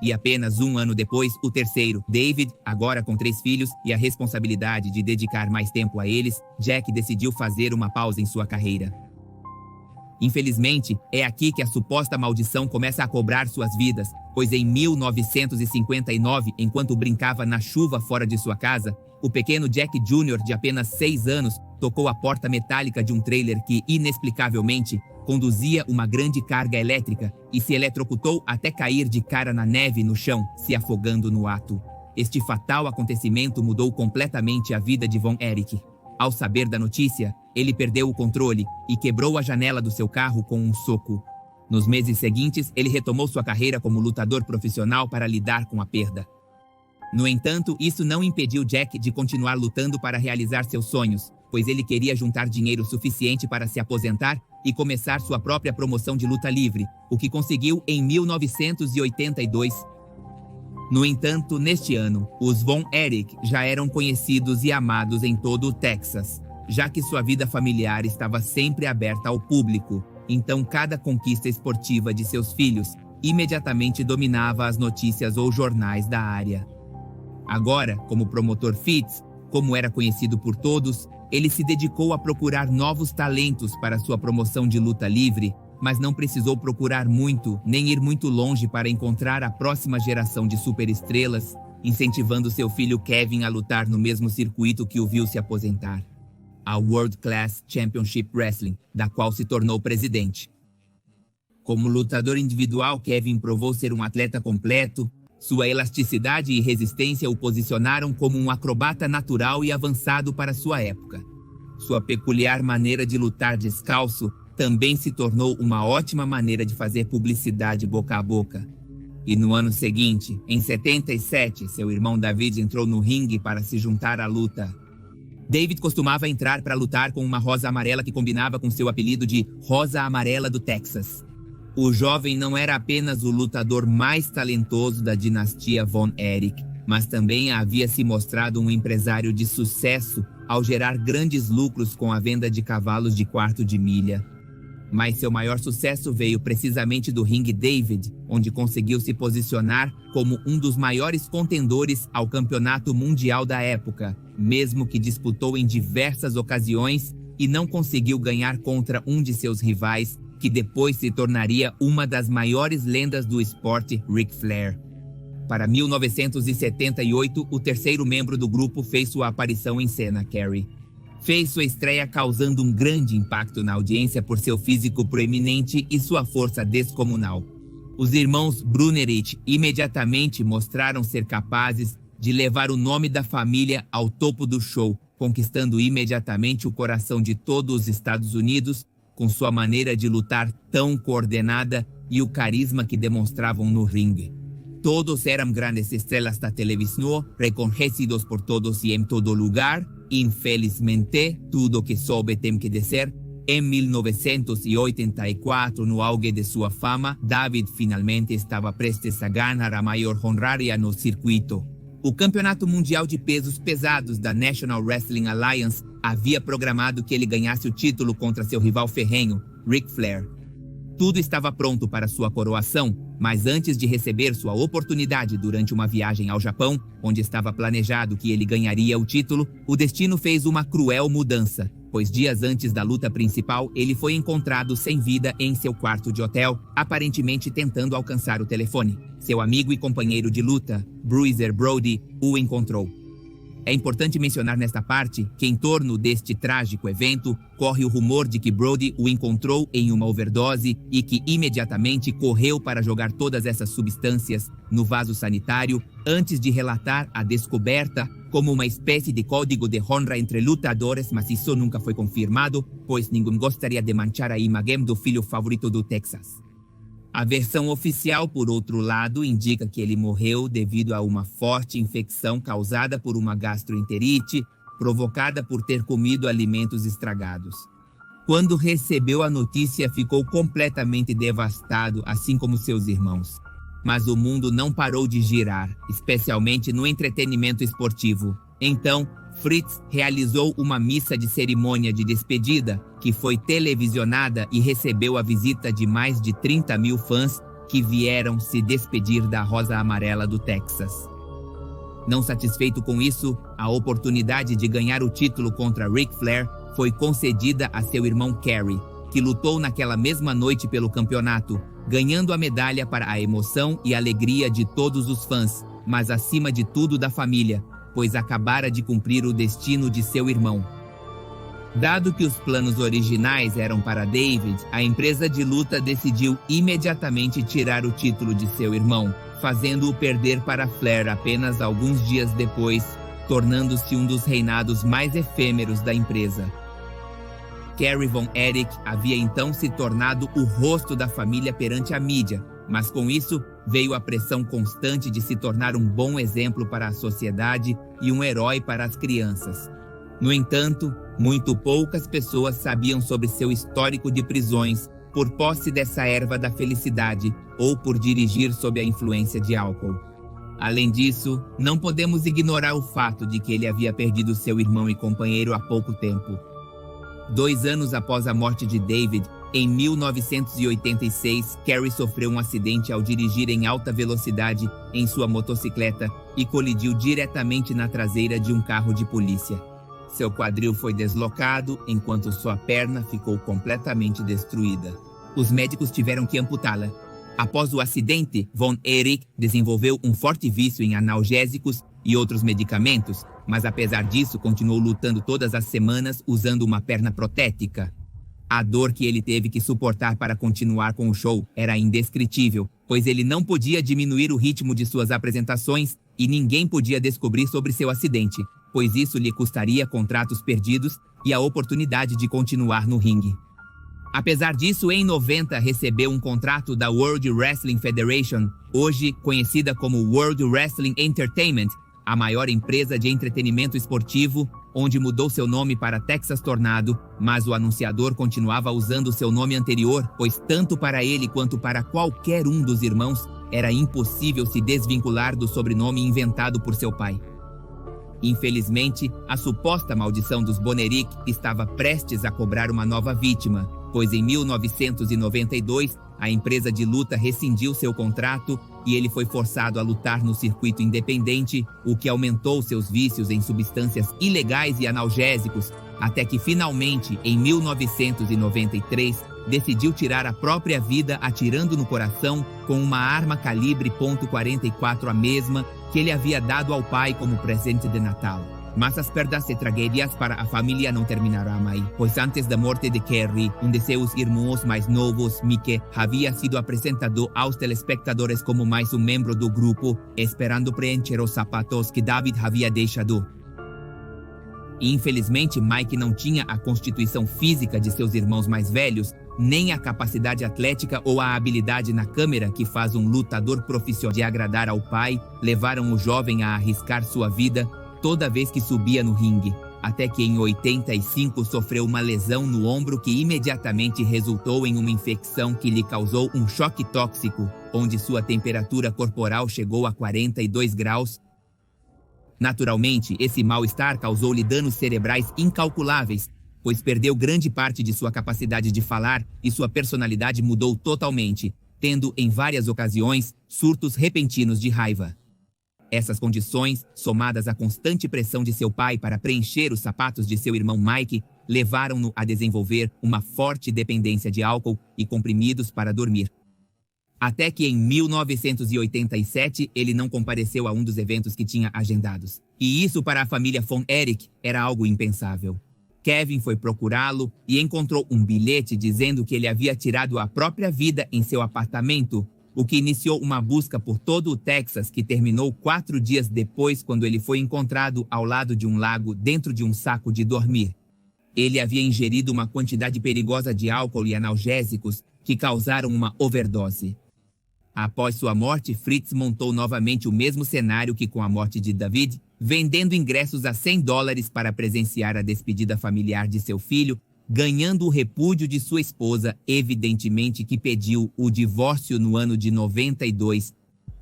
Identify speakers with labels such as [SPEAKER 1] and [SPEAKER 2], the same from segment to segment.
[SPEAKER 1] e apenas um ano depois, o terceiro, David, agora com 3 filhos e a responsabilidade de dedicar mais tempo a eles, Jack decidiu fazer uma pausa em sua carreira. Infelizmente, é aqui que a suposta maldição começa a cobrar suas vidas, pois em 1959, enquanto brincava na chuva fora de sua casa, o pequeno Jack Jr., de apenas 6 anos, tocou a porta metálica de um trailer que, inexplicavelmente, conduzia uma grande carga elétrica e se eletrocutou até cair de cara na neve no chão, se afogando no ato. Este fatal acontecimento mudou completamente a vida de Von Erich. Ao saber da notícia, ele perdeu o controle e quebrou a janela do seu carro com um soco. Nos meses seguintes, ele retomou sua carreira como lutador profissional para lidar com a perda. No entanto, isso não impediu Jack de continuar lutando para realizar seus sonhos, pois ele queria juntar dinheiro suficiente para se aposentar e começar sua própria promoção de luta livre, o que conseguiu em 1982. No entanto, neste ano, os Von Erich já eram conhecidos e amados em todo o Texas, já que sua vida familiar estava sempre aberta ao público, então cada conquista esportiva de seus filhos imediatamente dominava as notícias ou jornais da área. Agora, como promotor Fitz, como era conhecido por todos, ele se dedicou a procurar novos talentos para sua promoção de luta livre, mas não precisou procurar muito, nem ir muito longe para encontrar a próxima geração de superestrelas, incentivando seu filho Kevin a lutar no mesmo circuito que o viu se aposentar, a World Class Championship Wrestling, da qual se tornou presidente. Como lutador individual, Kevin provou ser um atleta completo. Sua elasticidade e resistência o posicionaram como um acrobata natural e avançado para sua época. Sua peculiar maneira de lutar descalço também se tornou uma ótima maneira de fazer publicidade boca a boca. E no ano seguinte, em 77, seu irmão David entrou no ringue para se juntar à luta. David costumava entrar para lutar com uma rosa amarela que combinava com seu apelido de Rosa Amarela do Texas. O jovem não era apenas o lutador mais talentoso da dinastia Von Erich, mas também havia se mostrado um empresário de sucesso ao gerar grandes lucros com a venda de cavalos de quarto de milha. Mas seu maior sucesso veio precisamente do ringue David, onde conseguiu se posicionar como um dos maiores contendores ao campeonato mundial da época, mesmo que disputou em diversas ocasiões e não conseguiu ganhar contra um de seus rivais, que depois se tornaria uma das maiores lendas do esporte, Ric Flair. Para 1978, o terceiro membro do grupo fez sua aparição em cena, Kerry. Fez sua estreia causando um grande impacto na audiência por seu físico proeminente e sua força descomunal. Os irmãos Brunnerich imediatamente mostraram ser capazes de levar o nome da família ao topo do show, conquistando imediatamente o coração de todos os Estados Unidos, com sua maneira de lutar tão coordenada e o carisma que demonstravam no ringue. Todos eram grandes estrelas da televisão, reconhecidos por todos e em todo lugar. Infelizmente, tudo que soube tem que dizer. Em 1984, no auge de sua fama, David finalmente estava prestes a ganhar a maior honorária no circuito. O Campeonato Mundial de Pesos Pesados da National Wrestling Alliance havia programado que ele ganhasse o título contra seu rival ferrenho, Ric Flair. Tudo estava pronto para sua coroação, mas antes de receber sua oportunidade durante uma viagem ao Japão, onde estava planejado que ele ganharia o título, o destino fez uma cruel mudança, pois dias antes da luta principal, ele foi encontrado sem vida em seu quarto de hotel, aparentemente tentando alcançar o telefone. Seu amigo e companheiro de luta, Bruiser Brody, o encontrou. É importante mencionar nesta parte que em torno deste trágico evento, corre o rumor de que Brody o encontrou em uma overdose e que imediatamente correu para jogar todas essas substâncias no vaso sanitário antes de relatar a descoberta como uma espécie de código de honra entre lutadores, mas isso nunca foi confirmado, pois ninguém gostaria de manchar a imagem do filho favorito do Texas. A versão oficial, por outro lado, indica que ele morreu devido a uma forte infecção causada por uma gastroenterite, provocada por ter comido alimentos estragados. Quando recebeu a notícia, ficou completamente devastado, assim como seus irmãos. Mas o mundo não parou de girar, especialmente no entretenimento esportivo. Então, Fritz realizou uma missa de cerimônia de despedida, que foi televisionada e recebeu a visita de mais de 30 mil fãs, que vieram se despedir da Rosa Amarela do Texas. Não satisfeito com isso, a oportunidade de ganhar o título contra Ric Flair foi concedida a seu irmão Kerry, que lutou naquela mesma noite pelo campeonato, ganhando a medalha para a emoção e alegria de todos os fãs, mas acima de tudo da família, pois acabara de cumprir o destino de seu irmão. Dado que os planos originais eram para David, a empresa de luta decidiu imediatamente tirar o título de seu irmão, fazendo-o perder para Flair apenas alguns dias depois, tornando-se um dos reinados mais efêmeros da empresa. Kerry Von Erich havia então se tornado o rosto da família perante a mídia, mas com isso veio a pressão constante de se tornar um bom exemplo para a sociedade e um herói para as crianças. No entanto, muito poucas pessoas sabiam sobre seu histórico de prisões por posse dessa erva da felicidade ou por dirigir sob a influência de álcool. Além disso, não podemos ignorar o fato de que ele havia perdido seu irmão e companheiro há pouco tempo. 2 anos após a morte de David, em 1986, Kerry sofreu um acidente ao dirigir em alta velocidade em sua motocicleta e colidiu diretamente na traseira de um carro de polícia. Seu quadril foi deslocado, enquanto sua perna ficou completamente destruída. Os médicos tiveram que amputá-la. Após o acidente, Von Erich desenvolveu um forte vício em analgésicos e outros medicamentos, mas apesar disso continuou lutando todas as semanas usando uma perna protética. A dor que ele teve que suportar para continuar com o show era indescritível, pois ele não podia diminuir o ritmo de suas apresentações e ninguém podia descobrir sobre seu acidente, pois isso lhe custaria contratos perdidos e a oportunidade de continuar no ringue. Apesar disso, em 90 recebeu um contrato da World Wrestling Federation, hoje conhecida como World Wrestling Entertainment, a maior empresa de entretenimento esportivo, onde mudou seu nome para Texas Tornado, mas o anunciador continuava usando seu nome anterior, pois tanto para ele quanto para qualquer um dos irmãos, era impossível se desvincular do sobrenome inventado por seu pai. Infelizmente, a suposta maldição dos Von Erich estava prestes a cobrar uma nova vítima, pois em 1992, a empresa de luta rescindiu seu contrato e ele foi forçado a lutar no circuito independente, o que aumentou seus vícios em substâncias ilegais e analgésicos, até que finalmente, em 1993, decidiu tirar a própria vida atirando no coração com uma arma calibre .44, a mesma que ele havia dado ao pai como presente de Natal. Mas as perdas e tragédias para a família não terminaram aí, pois antes da morte de Kerry, um de seus irmãos mais novos, Mike, havia sido apresentado aos telespectadores como mais um membro do grupo, esperando preencher os sapatos que David havia deixado. Infelizmente, Mike não tinha a constituição física de seus irmãos mais velhos, nem a capacidade atlética ou a habilidade na câmera que faz um lutador profissional de agradar ao pai, levaram o jovem a arriscar sua vida toda vez que subia no ringue, até que em 85 sofreu uma lesão no ombro que imediatamente resultou em uma infecção que lhe causou um choque tóxico, onde sua temperatura corporal chegou a 42 graus. Naturalmente, esse mal-estar causou-lhe danos cerebrais incalculáveis, pois perdeu grande parte de sua capacidade de falar e sua personalidade mudou totalmente, tendo, em várias ocasiões, surtos repentinos de raiva. Essas condições, somadas à constante pressão de seu pai para preencher os sapatos de seu irmão Mike, levaram-no a desenvolver uma forte dependência de álcool e comprimidos para dormir. Até que em 1987 ele não compareceu a um dos eventos que tinha agendados. E isso para a família Von Erich era algo impensável. Kevin foi procurá-lo e encontrou um bilhete dizendo que ele havia tirado a própria vida em seu apartamento, o que iniciou uma busca por todo o Texas que terminou 4 dias depois, quando ele foi encontrado ao lado de um lago dentro de um saco de dormir. Ele havia ingerido uma quantidade perigosa de álcool e analgésicos que causaram uma overdose. Após sua morte, Fritz montou novamente o mesmo cenário que com a morte de David, vendendo ingressos a $100 para presenciar a despedida familiar de seu filho, ganhando o repúdio de sua esposa, evidentemente que pediu o divórcio no ano de 92.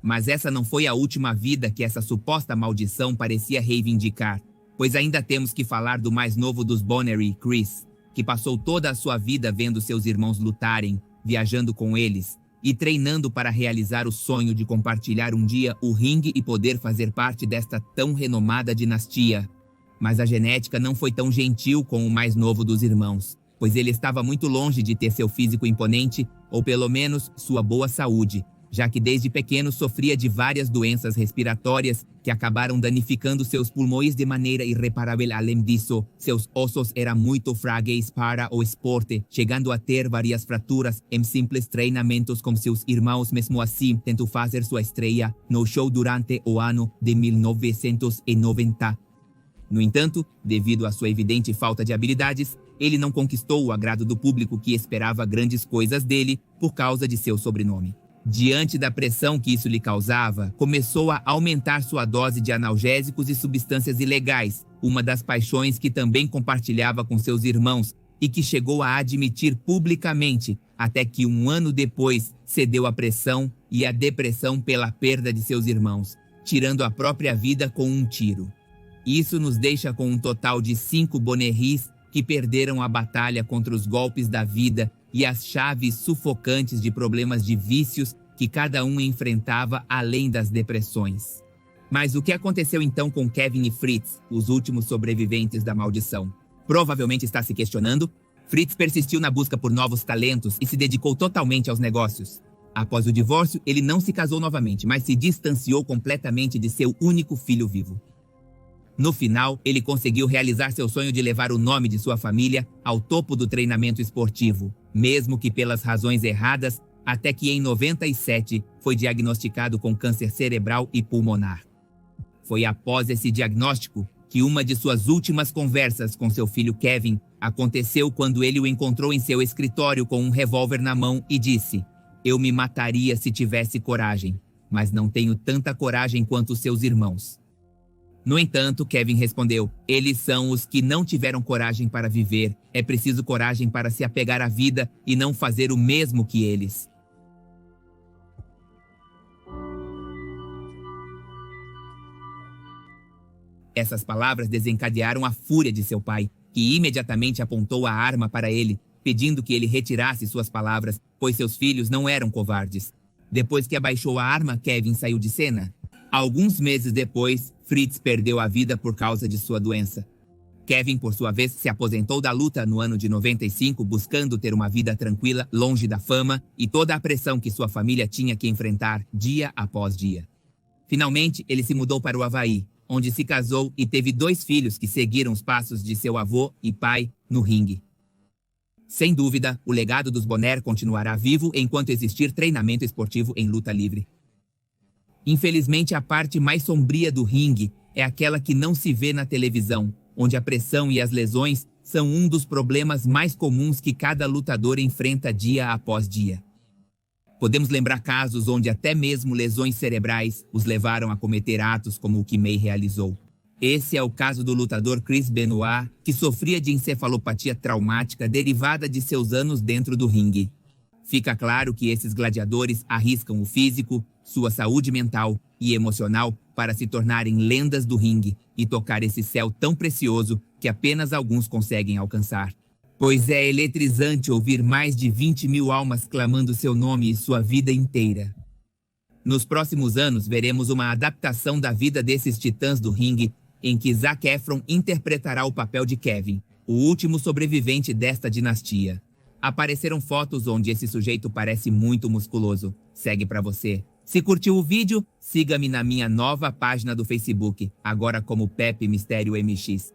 [SPEAKER 1] Mas essa não foi a última vida que essa suposta maldição parecia reivindicar, pois ainda temos que falar do mais novo dos Von Erich, Chris, que passou toda a sua vida vendo seus irmãos lutarem, viajando com eles, e treinando para realizar o sonho de compartilhar um dia o ringue e poder fazer parte desta tão renomada dinastia. Mas a genética não foi tão gentil com o mais novo dos irmãos, pois ele estava muito longe de ter seu físico imponente, ou pelo menos sua boa saúde, já que desde pequeno sofria de várias doenças respiratórias que acabaram danificando seus pulmões de maneira irreparável. Além disso, seus ossos eram muito frágeis para o esporte, chegando a ter várias fraturas em simples treinamentos com seus irmãos. Mesmo assim, tentou fazer sua estreia no show durante o ano de 1990. No entanto, devido à sua evidente falta de habilidades, ele não conquistou o agrado do público que esperava grandes coisas dele por causa de seu sobrenome. Diante da pressão que isso lhe causava, começou a aumentar sua dose de analgésicos e substâncias ilegais, uma das paixões que também compartilhava com seus irmãos e que chegou a admitir publicamente, até que um ano depois cedeu à pressão e à depressão pela perda de seus irmãos, tirando a própria vida com um tiro. Isso nos deixa com um total de 5 Bonneries que perderam a batalha contra os golpes da vida e as chaves sufocantes de problemas de vícios que cada um enfrentava além das depressões. Mas o que aconteceu então com Kevin e Fritz, os últimos sobreviventes da maldição? Provavelmente está se questionando. Fritz persistiu na busca por novos talentos e se dedicou totalmente aos negócios. Após o divórcio, ele não se casou novamente, mas se distanciou completamente de seu único filho vivo. No final, ele conseguiu realizar seu sonho de levar o nome de sua família ao topo do treinamento esportivo, mesmo que pelas razões erradas, até que em 97 foi diagnosticado com câncer cerebral e pulmonar. Foi após esse diagnóstico que uma de suas últimas conversas com seu filho Kevin aconteceu quando ele o encontrou em seu escritório com um revólver na mão e disse: "Eu me mataria se tivesse coragem, mas não tenho tanta coragem quanto seus irmãos." No entanto, Kevin respondeu: "Eles são os que não tiveram coragem para viver. É preciso coragem para se apegar à vida e não fazer o mesmo que eles." Essas palavras desencadearam a fúria de seu pai, que imediatamente apontou a arma para ele, pedindo que ele retirasse suas palavras, pois seus filhos não eram covardes. Depois que abaixou a arma, Kevin saiu de cena. Alguns meses depois, Fritz perdeu a vida por causa de sua doença. Kevin, por sua vez, se aposentou da luta no ano de 95, buscando ter uma vida tranquila, longe da fama e toda a pressão que sua família tinha que enfrentar dia após dia. Finalmente, ele se mudou para o Havaí, onde se casou e teve 2 filhos que seguiram os passos de seu avô e pai no ringue. Sem dúvida, o legado dos Bonner continuará vivo enquanto existir treinamento esportivo em luta livre. Infelizmente, a parte mais sombria do ringue é aquela que não se vê na televisão, onde a pressão e as lesões são um dos problemas mais comuns que cada lutador enfrenta dia após dia. Podemos lembrar casos onde até mesmo lesões cerebrais os levaram a cometer atos como o que May realizou. Esse é o caso do lutador Chris Benoit, que sofria de encefalopatia traumática derivada de seus anos dentro do ringue. Fica claro que esses gladiadores arriscam o físico, sua saúde mental e emocional para se tornarem lendas do ringue e tocar esse céu tão precioso que apenas alguns conseguem alcançar. Pois é eletrizante ouvir mais de 20.000 almas clamando seu nome e sua vida inteira. Nos próximos anos, veremos uma adaptação da vida desses titãs do ringue, em que Zac Efron interpretará o papel de Kevin, o último sobrevivente desta dinastia. Apareceram fotos onde esse sujeito parece muito musculoso. Segue pra você. Se curtiu o vídeo, siga-me na minha nova página do Facebook, agora como Pepe Mistério MX.